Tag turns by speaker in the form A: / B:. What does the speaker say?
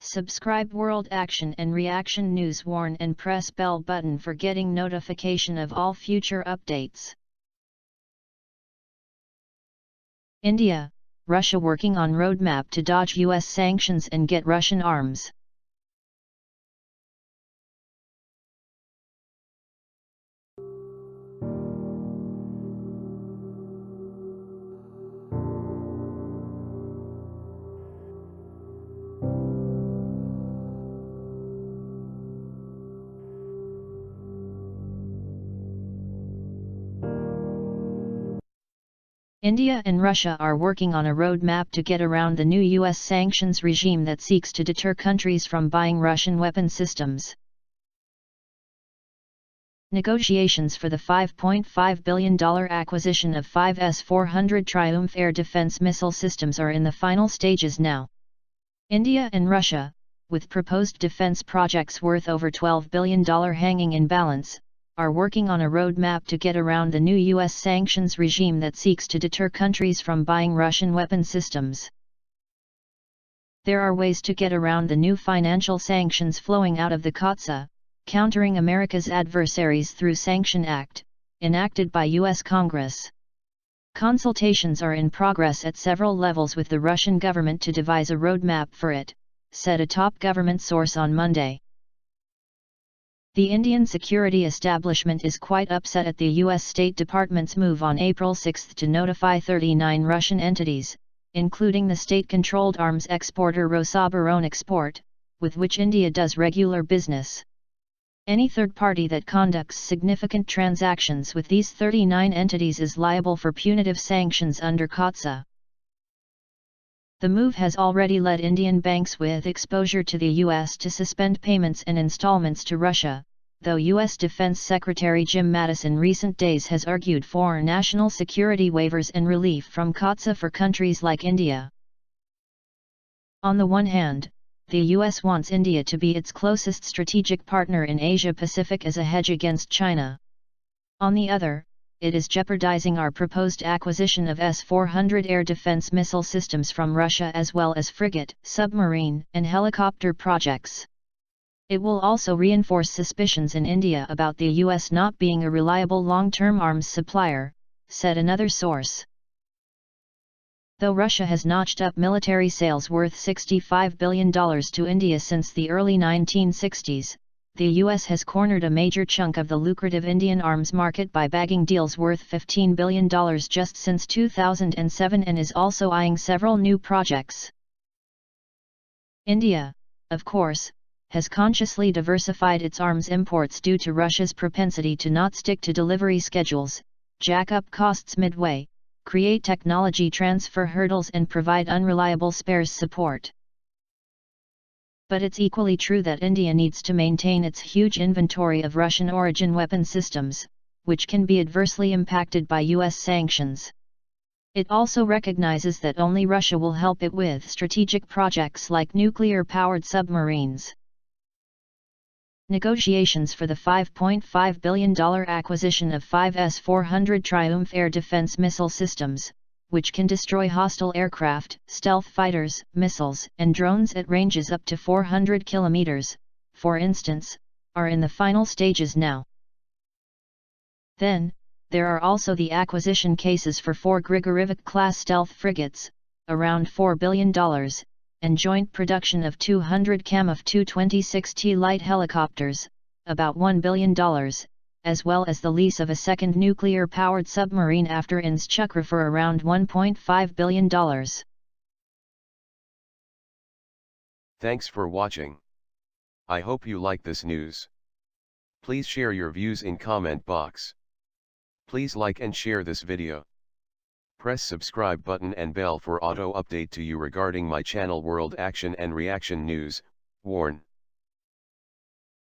A: Subscribe World Action and Reaction News Warn and press bell button for getting notification of all future updates. India, Russia working on roadmap to dodge US sanctions and get Russian arms. India and Russia are working on a roadmap to get around the new US sanctions regime that seeks to deter countries from buying Russian weapon systems. Negotiations for the $5.5 billion acquisition of 5 S-400 Triumf air defense missile systems are in the final stages now. India and Russia, with proposed defense projects worth over $12 billion hanging in balance, are working on a roadmap to get around the new US sanctions regime that seeks to deter countries from buying Russian weapon systems. There are ways to get around the new financial sanctions flowing out of the PAK-FA, Countering America's Adversaries Through Sanction Act, enacted by US Congress. Consultations are in progress at several levels with the Russian government to devise a roadmap for it, said a top government source on Monday. The Indian security establishment is quite upset at the US State Department's move on April 6 to notify 39 Russian entities, including the state-controlled arms exporter Rosoboronexport, with which India does regular business. Any third party that conducts significant transactions with these 39 entities is liable for punitive sanctions under PAK-FA. The move has already led Indian banks with exposure to the US to suspend payments and installments to Russia, though US Defense Secretary Jim Mattis in recent days has argued for national security waivers and relief from PAK-FA for countries like India. On the one hand, the US wants India to be its closest strategic partner in Asia-Pacific as a hedge against China. On the other, it is jeopardizing our proposed acquisition of S-400 air defense missile systems from Russia as well as frigate, submarine, and helicopter projects. It will also reinforce suspicions in India about the US not being a reliable long-term arms supplier, said another source. Though Russia has notched up military sales worth $65 billion to India since the early 1960s, the US has cornered a major chunk of the lucrative Indian arms market by bagging deals worth $15 billion just since 2007 and is also eyeing several new projects. India, of course, has consciously diversified its arms imports due to Russia's propensity to not stick to delivery schedules, jack up costs midway, create technology transfer hurdles and provide unreliable spares support. But it's equally true that India needs to maintain its huge inventory of Russian-origin weapon systems, which can be adversely impacted by US sanctions. It also recognizes that only Russia will help it with strategic projects like nuclear-powered submarines. Negotiations for the $5.5 billion acquisition of 5 S-400 Triumf air defense missile systems, which can destroy hostile aircraft, stealth fighters, missiles, and drones at ranges up to 400 kilometers, for instance, are in the final stages now. Then, there are also the acquisition cases for 4 Grigorivik-class stealth frigates, around $4 billion, and joint production of 200 Kamov Tu-26T light helicopters, about $1 billion, as well as the lease of a second nuclear-powered submarine after INS Chukra for around $1.5 billion.
B: Thanks for watching. I hope you like this news. Please share your views in comment box. Please like and share this video. Press subscribe button and bell for auto update to you regarding my channel World Action and Reaction News, Warn.